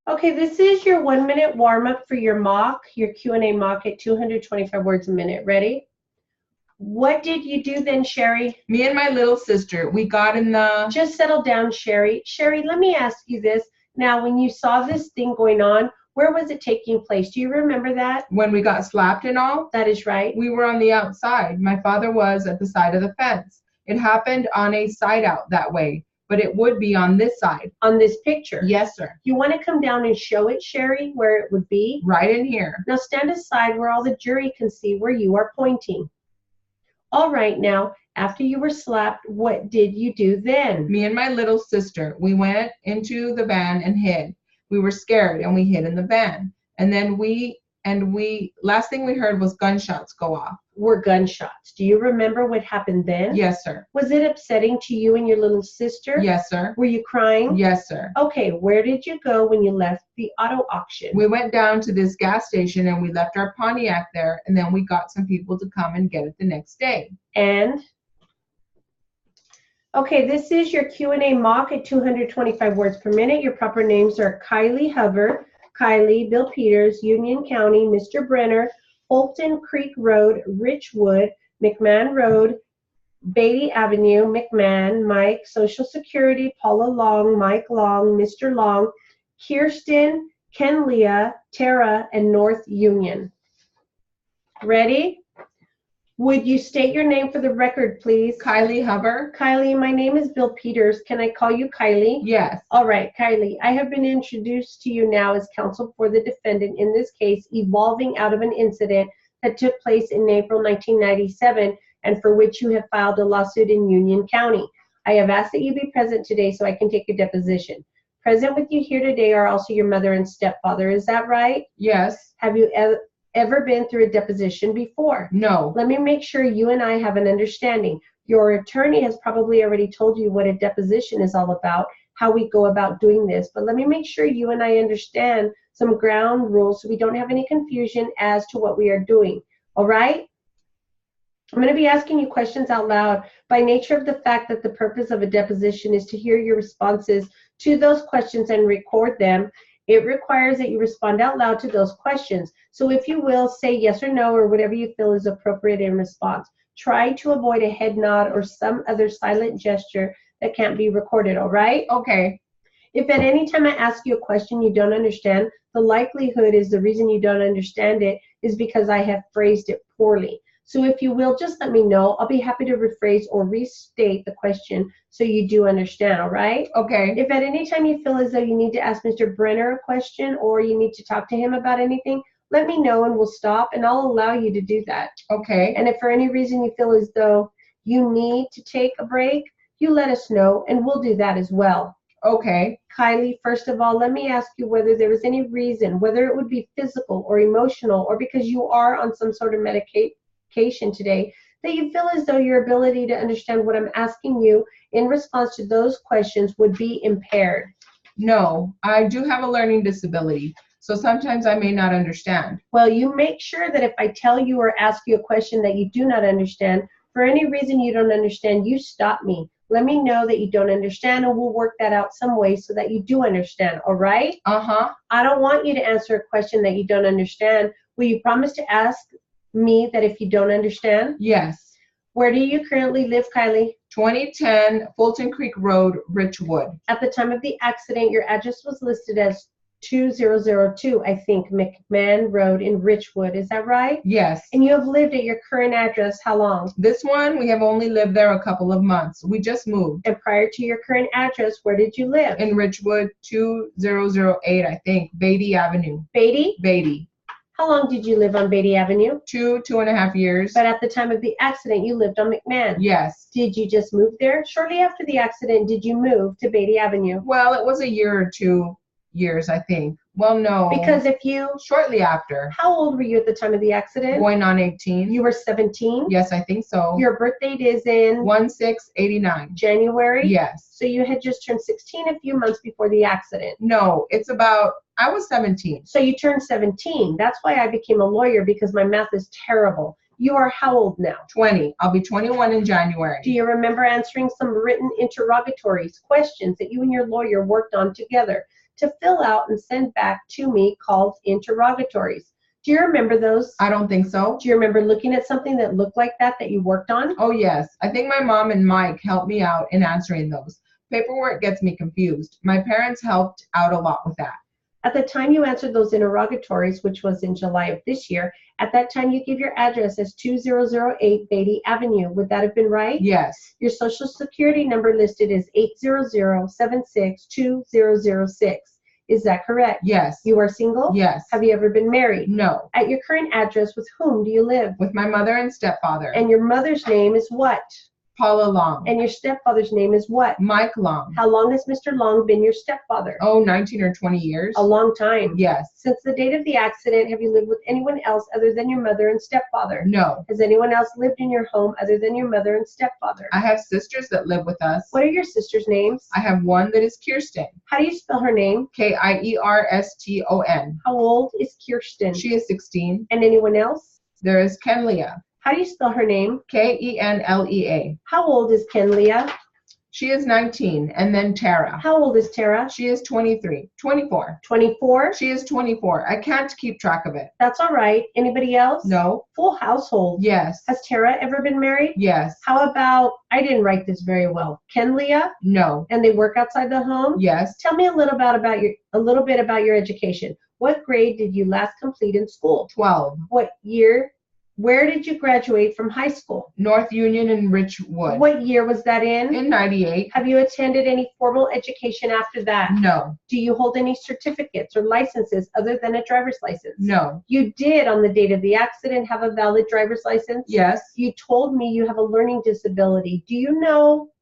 Okay, this is your 1-minute warm-up for your mock, your Q&A mock at 225 words a minute. Ready? What did you do then, Sherry? Me and my little sister, we got in the... Just settle down, Sherry. Sherry, let me ask you this. Now, when you saw this thing going on, where was it taking place? Do you remember that? When we got slapped and all? That is right. We were on the outside. My father was at the side of the fence. It happened on a side out that way, but it would be on this side. On this picture? Yes, sir. You want to come down and show it, Sherry, where it would be? Right in here. Now stand aside where all the jury can see where you are pointing. All right, now, after you were slapped, what did you do then? Me and my little sister, we went into the van and hid. We were scared and we hid in the van. And then last thing we heard was gunshots go off. Were gunshots. Do you remember what happened then? Yes, sir. Was it upsetting to you and your little sister? Yes, sir. Were you crying? Yes, sir. Okay, where did you go when you left the auto auction? We went down to this gas station and we left our Pontiac there, and then we got some people to come and get it the next day. And? Okay, this is your Q&A mock at 225 words per minute. Your proper names are Kylie Hover, Kylie, Bill Peters, Union County, Mr. Brenner, Fulton Creek Road, Richwood, McMahon Road, Beatty Avenue, McMahon, Mike, Social Security, Paula Long, Mike Long, Mr. Long, Kirsten, Ken Leah, Tara, and North Union. Ready? Would you state your name for the record, please? Kylie Hover. Kylie, my name is Bill Peters. Can I call you Kylie? Yes. All right, Kylie, I have been introduced to you now as counsel for the defendant in this case evolving out of an incident that took place in April 1997 and for which you have filed a lawsuit in Union County. I have asked that you be present today so I can take a deposition. Present with you here today are also your mother and stepfather. Is that right? Yes. Have you ever been through a deposition before? No. Let me make sure you and I have an understanding. Your attorney has probably already told you what a deposition is all about, how we go about doing this, but let me make sure you and I understand some ground rules so we don't have any confusion as to what we are doing. All right? I'm going to be asking you questions out loud by nature of the fact that the purpose of a deposition is to hear your responses to those questions and record them. It requires that you respond out loud to those questions. So if you will, say yes or no or whatever you feel is appropriate in response. Try to avoid a head nod or some other silent gesture that can't be recorded, all right? Okay. If at any time I ask you a question you don't understand, the likelihood is the reason you don't understand it is because I have phrased it poorly. So if you will, just let me know. I'll be happy to rephrase or restate the question so you do understand, all right? Okay. If at any time you feel as though you need to ask Mr. Brenner a question or you need to talk to him about anything, let me know and we'll stop and I'll allow you to do that. Okay. And if for any reason you feel as though you need to take a break, you let us know and we'll do that as well. Okay. Kylie, first of all, let me ask you whether there was any reason, whether it would be physical or emotional or because you are on some sort of medication today, that you feel as though your ability to understand what I'm asking you in response to those questions would be impaired. No, I do have a learning disability, so sometimes I may not understand. Well, you make sure that if I tell you or ask you a question that you do not understand, for any reason you don't understand, you stop me. Let me know that you don't understand and we'll work that out some way so that you do understand, all right? Uh-huh. I don't want you to answer a question that you don't understand. Will you promise to ask me that if you don't understand? Yes. Where do you currently live, Kylie? 2010 Fulton Creek Road, Richwood. At the time of the accident, your address was listed as 2002, I think, McMahon Road in Richwood. Is that right? Yes. And you have lived at your current address how long? This one, we have only lived there a couple of months. We just moved. And prior to your current address, where did you live? In Richwood, 2008, I think, Beatty Avenue. Beatty? Beatty. How long did you live on Beatty Avenue? 2.5 years. But at the time of the accident, you lived on McMahon. Yes. Did you just move there? Shortly after the accident, did you move to Beatty Avenue? Well, it was a year or 2 years, I think. Well, no. Because if you... Shortly after. How old were you at the time of the accident? Going on 18. You were 17? Yes, I think so. Your birth date is in? 1/6/89. January? Yes. So you had just turned 16 a few months before the accident. No, it's about... I was 17. So you turned 17. That's why I became a lawyer, because my math is terrible. You are how old now? 20. I'll be 21 in January. Do you remember answering some written interrogatories, questions that you and your lawyer worked on together to fill out and send back to me called interrogatories? Do you remember those? I don't think so. Do you remember looking at something that looked like that you worked on? Oh, yes. I think my mom and Mike helped me out in answering those. Paperwork gets me confused. My parents helped out a lot with that. At the time you answered those interrogatories, which was in July of this year, at that time you gave your address as 2008 Beatty Avenue. Would that have been right? Yes. Your social security number listed is 800-76-2006. Is that correct? Yes. You are single? Yes. Have you ever been married? No. At your current address, with whom do you live? With my mother and stepfather. And your mother's name is what? Paula Long. And your stepfather's name is what? Mike Long. How long has Mr. Long been your stepfather? Oh, 19 or 20 years. A long time. Yes. Since the date of the accident, have you lived with anyone else other than your mother and stepfather? No. Has anyone else lived in your home other than your mother and stepfather? I have sisters that live with us. What are your sisters' names? I have one that is Kirsten. How do you spell her name? Kierston. How old is Kirsten? She is 16. And anyone else? There is Kenlia. How do you spell her name? Kenlea. How old is Kenlia? She is 19. And then Tara. How old is Tara? She is 24. 24? She is 24. I can't keep track of it. That's all right. Anybody else? No. Full household. Yes. Has Tara ever been married? Yes. How about, I didn't write this very well, Kenlia? No. And they work outside the home? Yes. Tell me a little bit about your education. What grade did you last complete in school? 12. What year? Where did you graduate from high school? North Union in Richwood. What year was that in? In 98. Have you attended any formal education after that? No. Do you hold any certificates or licenses other than a driver's license? No. You did, on the date of the accident, have a valid driver's license? Yes. You told me you have a learning disability. Do you know